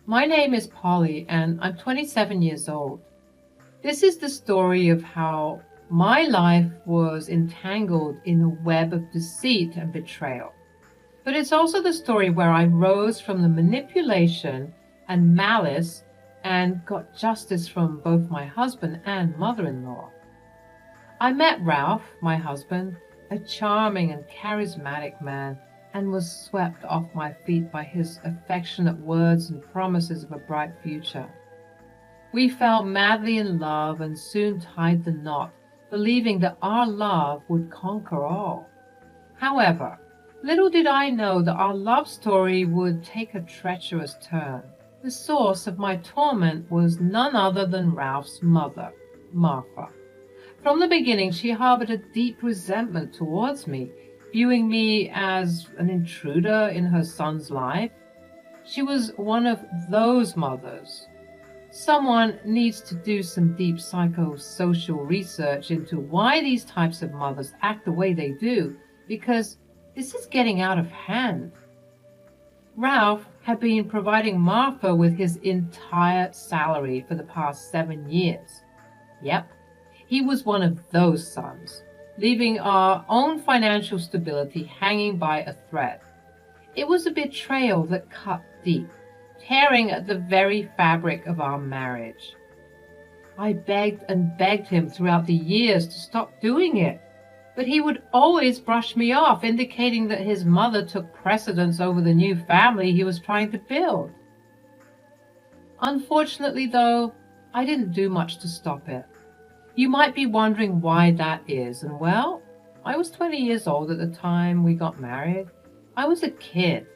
My name is Polly, and I'm 27 years old. This is the story of how my life was entangled in a web of deceit and betrayal. But it's also the story where I rose from the manipulation and malice and got justice from both my husband and mother-in-law. I met Ralph, my husband, a charming and charismatic man, and was swept off my feet by his affectionate words and promises of a bright future. We fell madly in love and soon tied the knot, believing that our love would conquer all. However, little did I know that our love story would take a treacherous turn. The source of my torment was none other than Ralph's mother, Martha. From the beginning, she harbored a deep resentment towards me, viewing me as an intruder in her son's life. She was one of those mothers. Someone needs to do some deep psychosocial research into why these types of mothers act the way they do, because this is getting out of hand. Ralph had been providing Martha with his entire salary for the past 7 years. Yep, he was one of those sons, leaving our own financial stability hanging by a thread. It was a betrayal that cut deep, tearing at the very fabric of our marriage. I begged and begged him throughout the years to stop doing it, but he would always brush me off, indicating that his mother took precedence over the new family he was trying to build. Unfortunately, though, I didn't do much to stop it. You might be wondering why that is, and well, I was 20 years old at the time we got married. I was a kid,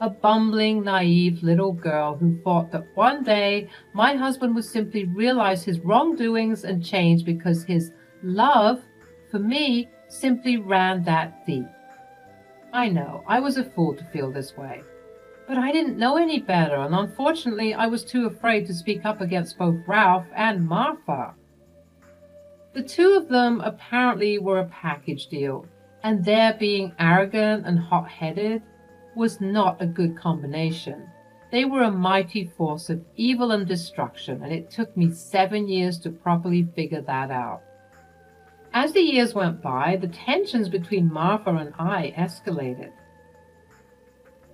a bumbling, naive little girl who thought that one day my husband would simply realize his wrongdoings and change because his love for me simply ran that deep. I know, I was a fool to feel this way, but I didn't know any better, and unfortunately I was too afraid to speak up against both Ralph and Martha. The two of them apparently were a package deal, and their being arrogant and hot-headed was not a good combination. They were a mighty force of evil and destruction, and it took me 7 years to properly figure that out. As the years went by, the tensions between Martha and I escalated.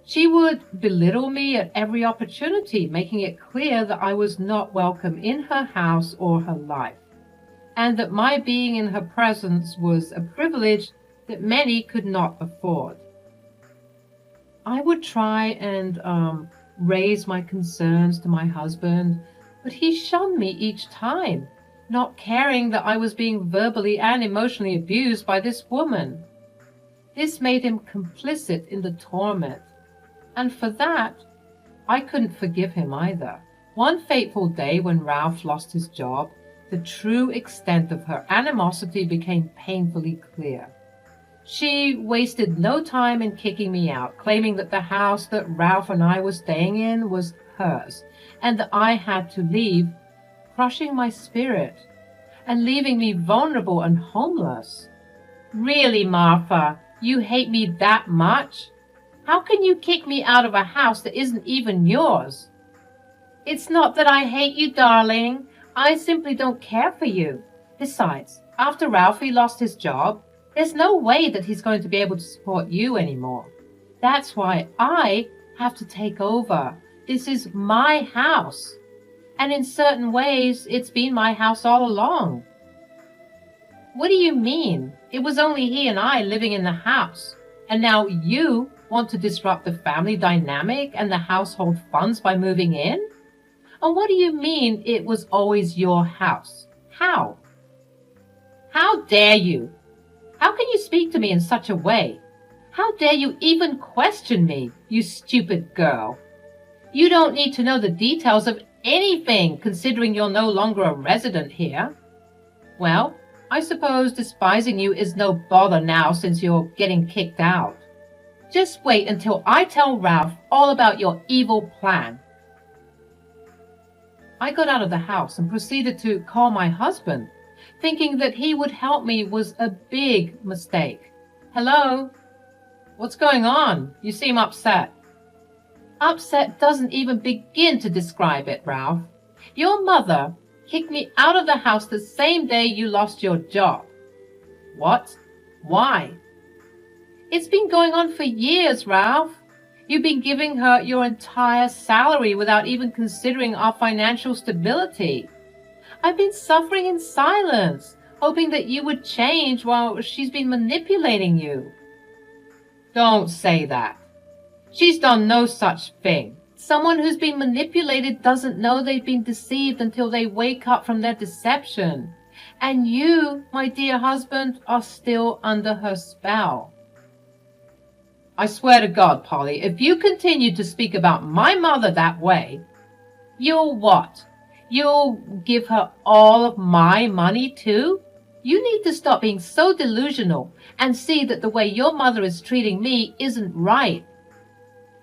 She would belittle me at every opportunity, making it clear that I was not welcome in her house or her life, and that my being in her presence was a privilege that many could not afford. I would try and raise my concerns to my husband, but he shunned me each time, not caring that I was being verbally and emotionally abused by this woman. This made him complicit in the torment, and for that, I couldn't forgive him either. One fateful day when Ralph lost his job, the true extent of her animosity became painfully clear. She wasted no time in kicking me out, claiming that the house that Ralph and I were staying in was hers, and that I had to leave, crushing my spirit and leaving me vulnerable and homeless. Really, Martha, you hate me that much? How can you kick me out of a house that isn't even yours? It's not that I hate you, darling. I simply don't care for you. Besides, after Ralphie lost his job, there's no way that he's going to be able to support you anymore. That's why I have to take over. This is my house. And in certain ways, it's been my house all along. What do you mean? It was only he and I living in the house. And now you want to disrupt the family dynamic and the household funds by moving in? And what do you mean it was always your house? How? How dare you? How can you speak to me in such a way? How dare you even question me, you stupid girl? You don't need to know the details of anything, considering you're no longer a resident here. Well, I suppose despising you is no bother now since you're getting kicked out. Just wait until I tell Ralph all about your evil plan. I got out of the house and proceeded to call my husband. Thinking that he would help me was a big mistake. Hello? What's going on? You seem upset. Upset doesn't even begin to describe it, Ralph. Your mother kicked me out of the house the same day you lost your job. What? Why? It's been going on for years, Ralph. You've been giving her your entire salary without even considering our financial stability. I've been suffering in silence, hoping that you would change while she's been manipulating you. Don't say that. She's done no such thing. Someone who's been manipulated doesn't know they've been deceived until they wake up from their deception. And you, my dear husband, are still under her spell. I swear to God, Polly, if you continue to speak about my mother that way, you'll what? You'll give her all of my money too? You need to stop being so delusional and see that the way your mother is treating me isn't right.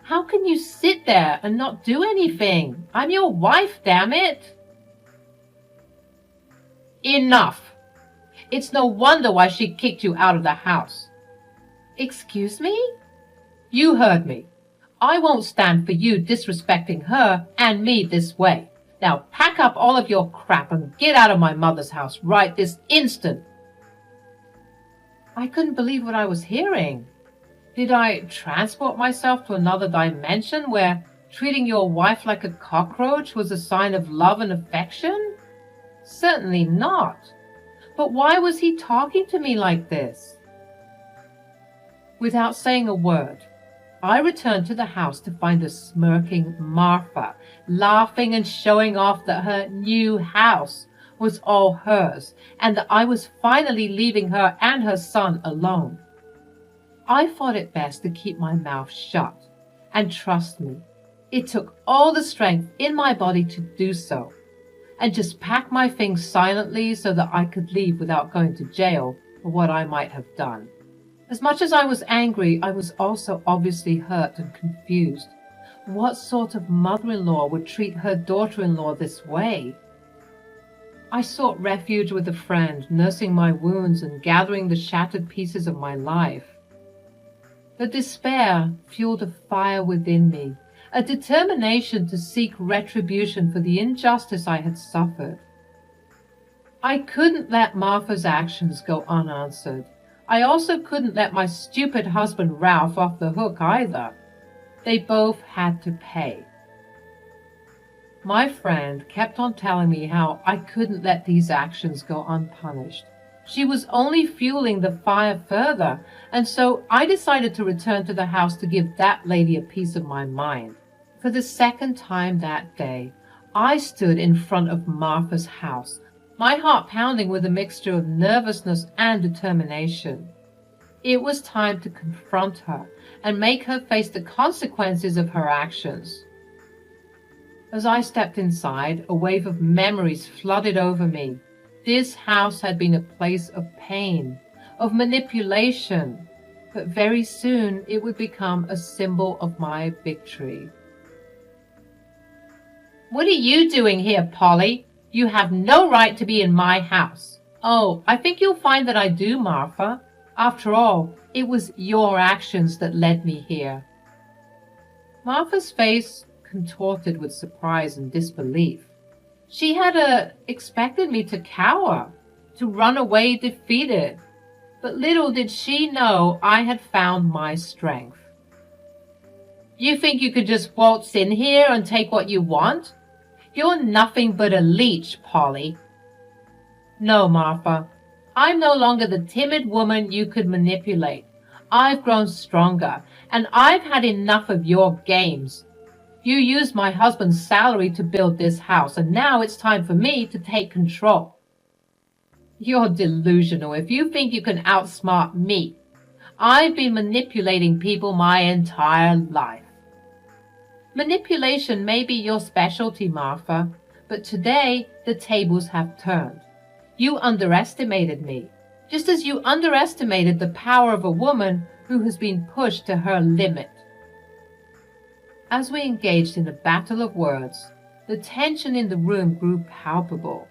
How can you sit there and not do anything? I'm your wife, damn it! Enough! It's no wonder why she kicked you out of the house. Excuse me? You heard me. I won't stand for you disrespecting her and me this way. Now pack up all of your crap and get out of my mother's house right this instant. I couldn't believe what I was hearing. Did I transport myself to another dimension where treating your wife like a cockroach was a sign of love and affection? Certainly not. But why was he talking to me like this? Without saying a word, I returned to the house to find a smirking Martha, laughing and showing off that her new house was all hers, and that I was finally leaving her and her son alone. I thought it best to keep my mouth shut, and trust me, it took all the strength in my body to do so, and just pack my things silently so that I could leave without going to jail for what I might have done. As much as I was angry, I was also obviously hurt and confused. What sort of mother-in-law would treat her daughter-in-law this way? I sought refuge with a friend, nursing my wounds and gathering the shattered pieces of my life. The despair fueled a fire within me, a determination to seek retribution for the injustice I had suffered. I couldn't let Martha's actions go unanswered. I also couldn't let my stupid husband Ralph off the hook either. They both had to pay. My friend kept on telling me how I couldn't let these actions go unpunished. She was only fueling the fire further, and so I decided to return to the house to give that lady a piece of my mind. For the second time that day, I stood in front of Martha's house, my heart pounding with a mixture of nervousness and determination. It was time to confront her and make her face the consequences of her actions. As I stepped inside, a wave of memories flooded over me. This house had been a place of pain, of manipulation, but very soon it would become a symbol of my victory. "What are you doing here, Polly? You have no right to be in my house." "Oh, I think you'll find that I do, Martha. After all, it was your actions that led me here." Martha's face contorted with surprise and disbelief. She had expected me to cower, to run away defeated. But little did she know I had found my strength. "You think you could just waltz in here and take what you want? You're nothing but a leech, Polly." "No, Martha. I'm no longer the timid woman you could manipulate. I've grown stronger, and I've had enough of your games. You used my husband's salary to build this house, and now it's time for me to take control." "You're delusional if you think you can outsmart me. I've been manipulating people my entire life." "Manipulation may be your specialty, Martha, but today the tables have turned. You underestimated me, just as you underestimated the power of a woman who has been pushed to her limit." As we engaged in a battle of words, the tension in the room grew palpable.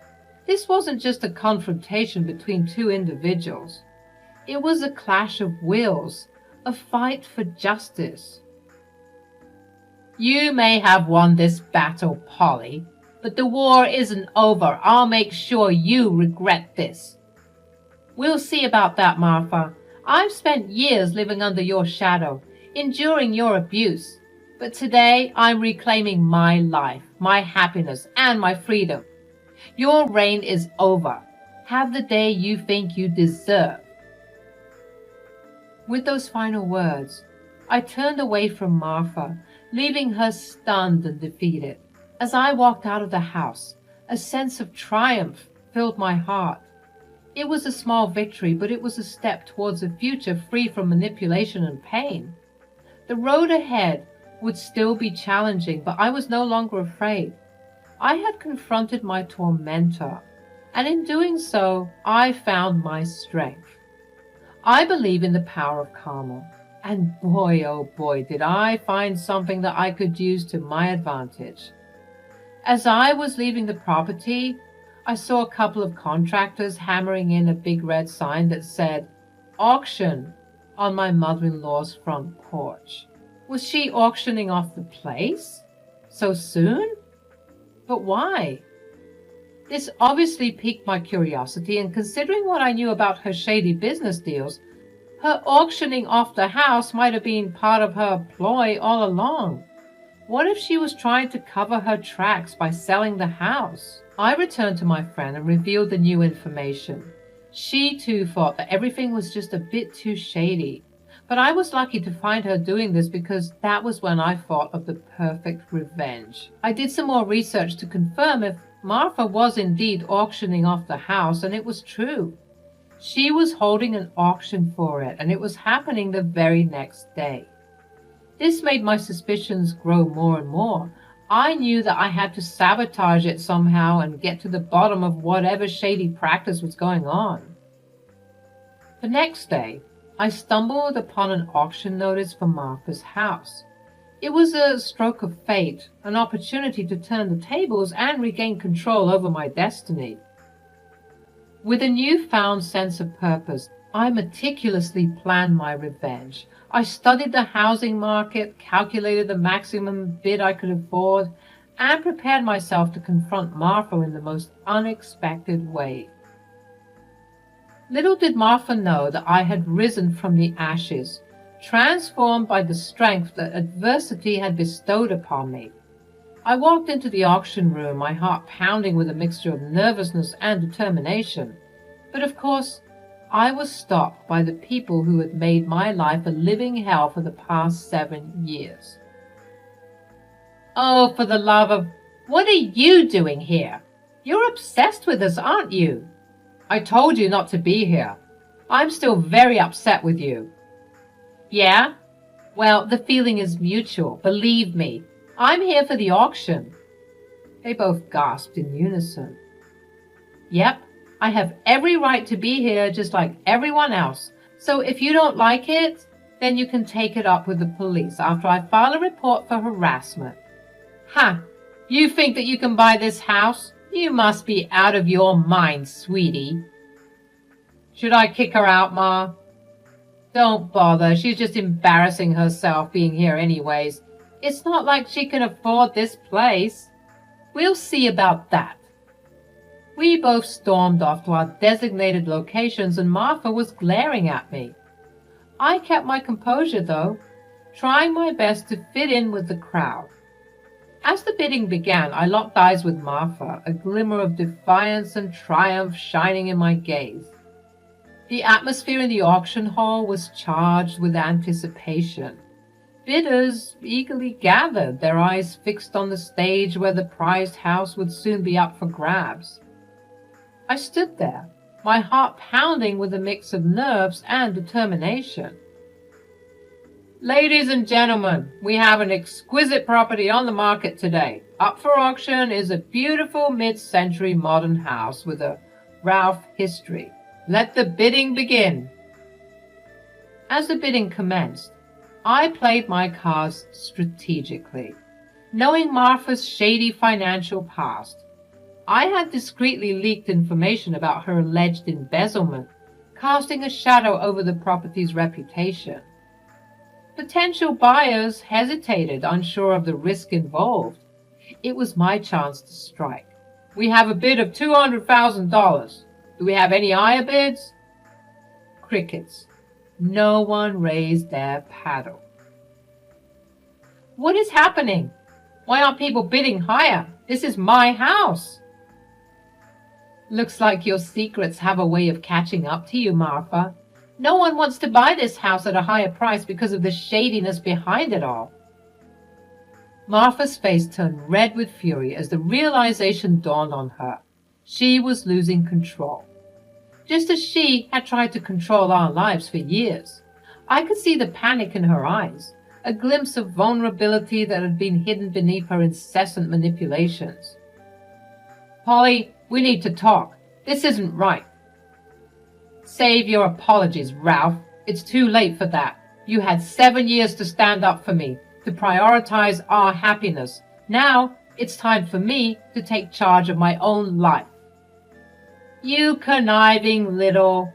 This wasn't just a confrontation between two individuals. It was a clash of wills, a fight for justice. You may have won this battle, Polly, but the war isn't over. I'll make sure you regret this. We'll see about that, Martha. I've spent years living under your shadow, enduring your abuse. But today I'm reclaiming my life, my happiness, and my freedom. Your reign is over. Have the day you think you deserve. With those final words, I turned away from Martha, leaving her stunned and defeated. As I walked out of the house, a sense of triumph filled my heart. It was a small victory, but it was a step towards a future free from manipulation and pain. The road ahead would still be challenging, but I was no longer afraid. I had confronted my tormentor, and in doing so, I found my strength. I believe in the power of karma, and boy, oh boy, did I find something that I could use to my advantage. As I was leaving the property, I saw a couple of contractors hammering in a big red sign that said, "Auction," on my mother-in-law's front porch. Was she auctioning off the place? So soon? But why? This obviously piqued my curiosity, and considering what I knew about her shady business deals, her auctioning off the house might have been part of her ploy all along. What if she was trying to cover her tracks by selling the house? I returned to my friend and revealed the new information. She too thought that everything was just a bit too shady. But I was lucky to find her doing this because that was when I thought of the perfect revenge. I did some more research to confirm if Martha was indeed auctioning off the house, and it was true. She was holding an auction for it, and it was happening the very next day. This made my suspicions grow more and more. I knew that I had to sabotage it somehow and get to the bottom of whatever shady practice was going on. The next day, I stumbled upon an auction notice for Martha's house. It was a stroke of fate, an opportunity to turn the tables and regain control over my destiny. With a newfound sense of purpose, I meticulously planned my revenge. I studied the housing market, calculated the maximum bid I could afford, and prepared myself to confront Martha in the most unexpected way. Little did Martha know that I had risen from the ashes, transformed by the strength that adversity had bestowed upon me. I walked into the auction room, my heart pounding with a mixture of nervousness and determination. But of course, I was stopped by the people who had made my life a living hell for the past 7 years. "Oh, for the love of... What are you doing here? You're obsessed with us, aren't you? I told you not to be here. I'm still very upset with you." "Yeah? Well, the feeling is mutual, believe me. I'm here for the auction." They both gasped in unison. "Yep, I have every right to be here just like everyone else. So if you don't like it, then you can take it up with the police after I file a report for harassment." "Ha! You think that you can buy this house? You must be out of your mind, sweetie." "Should I kick her out, Ma?" "Don't bother. She's just embarrassing herself being here anyways. It's not like she can afford this place." "We'll see about that." We both stormed off to our designated locations, and Martha was glaring at me. I kept my composure, though, trying my best to fit in with the crowd. As the bidding began, I locked eyes with Martha, a glimmer of defiance and triumph shining in my gaze. The atmosphere in the auction hall was charged with anticipation. Bidders eagerly gathered, their eyes fixed on the stage where the prized house would soon be up for grabs. I stood there, my heart pounding with a mix of nerves and determination. "Ladies and gentlemen, we have an exquisite property on the market today. Up for auction is a beautiful mid-century modern house with a Ralph history. Let the bidding begin." As the bidding commenced, I played my cards strategically. Knowing Martha's shady financial past, I had discreetly leaked information about her alleged embezzlement, casting a shadow over the property's reputation. Potential buyers hesitated, unsure of the risk involved. It was my chance to strike. We have a bid of $200,000. Do we have any higher bids? Crickets. No one raised their paddle. What is happening? Why aren't people bidding higher? This is my house. Looks like your secrets have a way of catching up to you, Marfa. No one wants to buy this house at a higher price because of the shadiness behind it all. Marfa's face turned red with fury as the realization dawned on her. She was losing control. Just as she had tried to control our lives for years. I could see the panic in her eyes, a glimpse of vulnerability that had been hidden beneath her incessant manipulations. Polly, we need to talk. This isn't right. Save your apologies, Ralph. It's too late for that. You had 7 years to stand up for me, to prioritize our happiness. Now it's time for me to take charge of my own life. You conniving little...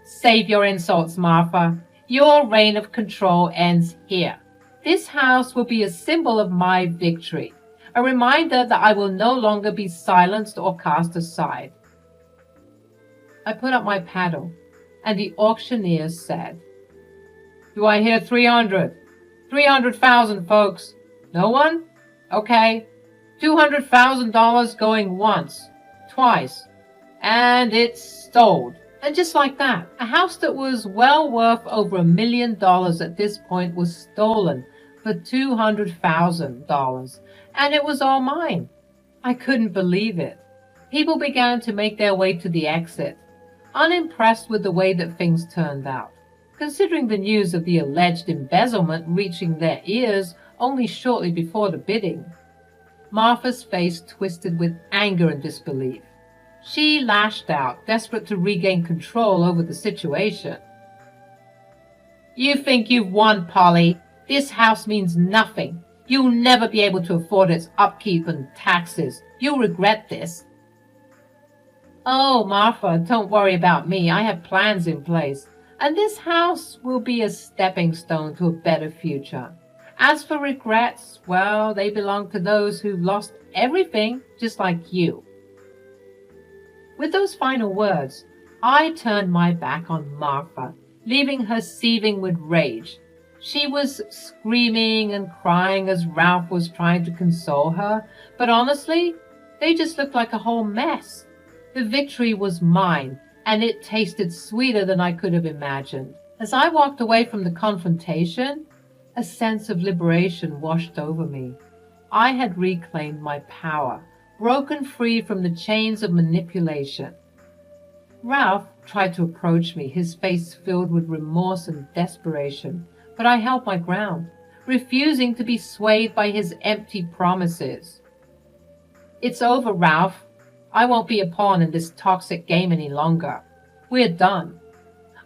Save your insults, Marfa. Your reign of control ends here. This house will be a symbol of my victory, a reminder that I will no longer be silenced or cast aside. I put up my paddle, and the auctioneer said, Do I hear 300? 300,000, folks. No one? Okay. $200,000 going once, twice, and it's sold. And just like that, a house that was well worth over $1 million at this point was stolen for $200,000, and it was all mine. I couldn't believe it. People began to make their way to the exit, unimpressed with the way that things turned out, considering the news of the alleged embezzlement reaching their ears only shortly before the bidding. Martha's face twisted with anger and disbelief. She lashed out, desperate to regain control over the situation. You think you've won, Polly. This house means nothing. You'll never be able to afford its upkeep and taxes. You'll regret this. Oh, Martha, don't worry about me. I have plans in place, and this house will be a stepping stone to a better future. As for regrets, well, they belong to those who've lost everything, just like you. With those final words, I turned my back on Martha, leaving her seething with rage. She was screaming and crying as Ralph was trying to console her, but honestly, they just looked like a whole mess. The victory was mine, and it tasted sweeter than I could have imagined. As I walked away from the confrontation, a sense of liberation washed over me. I had reclaimed my power, broken free from the chains of manipulation. Ralph tried to approach me, his face filled with remorse and desperation, but I held my ground, refusing to be swayed by his empty promises. It's over, Ralph. I won't be a pawn in this toxic game any longer. We're done.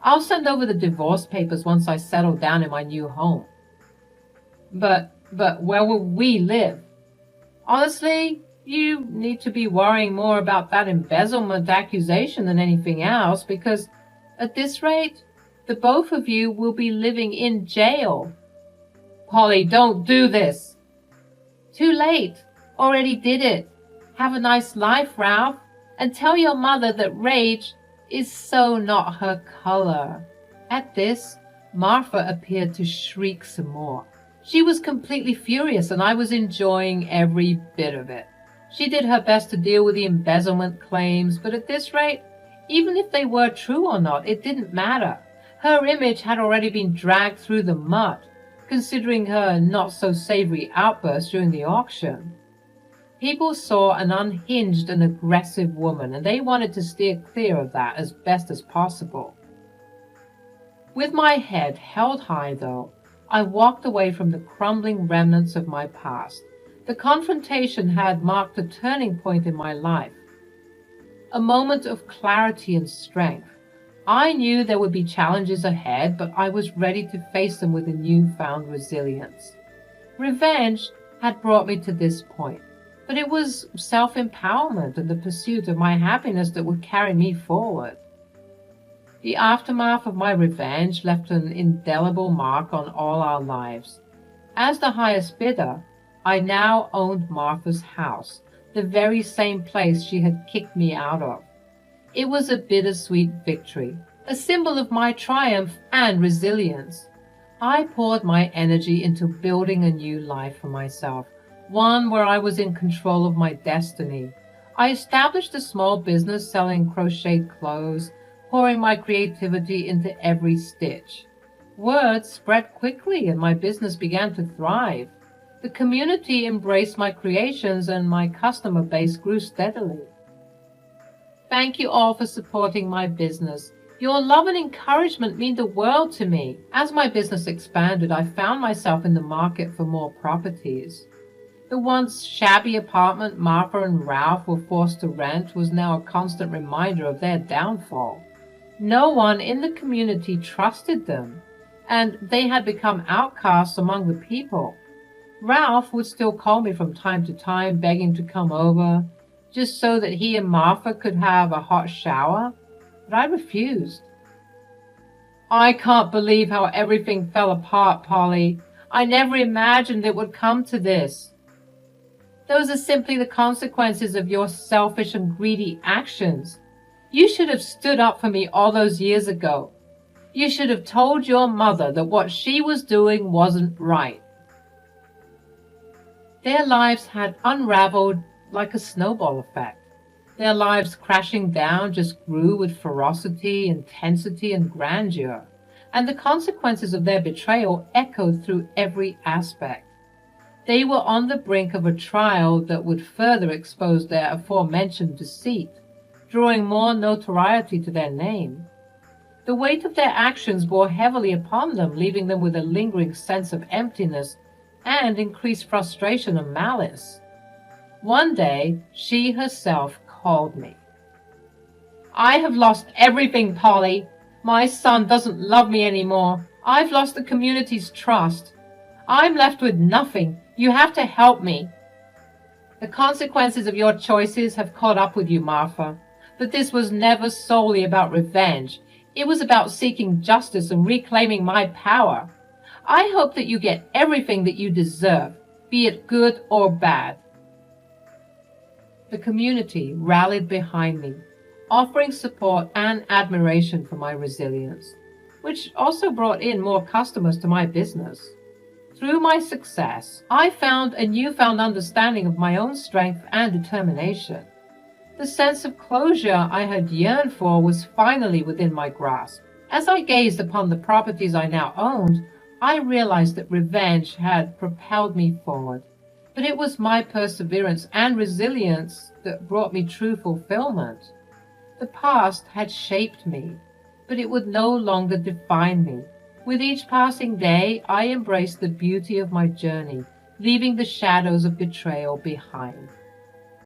I'll send over the divorce papers once I settle down in my new home. But where will we live? Honestly, you need to be worrying more about that embezzlement accusation than anything else, because at this rate, the both of you will be living in jail. Polly, don't do this. Too late. Already did it. Have a nice life, Ralph, and tell your mother that rage is so not her color. At this, Martha appeared to shriek some more. She was completely furious, and I was enjoying every bit of it. She did her best to deal with the embezzlement claims, but at this rate, even if they were true or not, it didn't matter. Her image had already been dragged through the mud, considering her not-so-savory outburst during the auction. People saw an unhinged and aggressive woman, and they wanted to steer clear of that as best as possible. With my head held high, though, I walked away from the crumbling remnants of my past. The confrontation had marked a turning point in my life, a moment of clarity and strength. I knew there would be challenges ahead, but I was ready to face them with a newfound resilience. Revenge had brought me to this point, but it was self-empowerment and the pursuit of my happiness that would carry me forward. The aftermath of my revenge left an indelible mark on all our lives. As the highest bidder, I now owned Martha's house, the very same place she had kicked me out of. It was a bittersweet victory, a symbol of my triumph and resilience. I poured my energy into building a new life for myself, one where I was in control of my destiny. I established a small business selling crocheted clothes, pouring my creativity into every stitch. Word spread quickly and my business began to thrive. The community embraced my creations and my customer base grew steadily. Thank you all for supporting my business. Your love and encouragement mean the world to me. As my business expanded, I found myself in the market for more properties. The once shabby apartment Martha and Ralph were forced to rent was now a constant reminder of their downfall. No one in the community trusted them, and they had become outcasts among the people. Ralph would still call me from time to time, begging to come over, just so that he and Martha could have a hot shower, but I refused. I can't believe how everything fell apart, Polly. I never imagined it would come to this. Those are simply the consequences of your selfish and greedy actions. You should have stood up for me all those years ago. You should have told your mother that what she was doing wasn't right. Their lives had unraveled like a snowball effect. Their lives crashing down just grew with ferocity, intensity, and grandeur, and the consequences of their betrayal echoed through every aspect. They were on the brink of a trial that would further expose their aforementioned deceit, drawing more notoriety to their name. The weight of their actions bore heavily upon them, leaving them with a lingering sense of emptiness and increased frustration and malice. One day, she herself called me. I have lost everything, Polly. My son doesn't love me anymore. I've lost the community's trust. I'm left with nothing. You have to help me. The consequences of your choices have caught up with you, Martha. But this was never solely about revenge. It was about seeking justice and reclaiming my power. I hope that you get everything that you deserve, be it good or bad. The community rallied behind me, offering support and admiration for my resilience, which also brought in more customers to my business. Through my success, I found a newfound understanding of my own strength and determination. The sense of closure I had yearned for was finally within my grasp. As I gazed upon the properties I now owned, I realized that revenge had propelled me forward. But it was my perseverance and resilience that brought me true fulfillment. The past had shaped me, but it would no longer define me. With each passing day, I embraced the beauty of my journey, leaving the shadows of betrayal behind.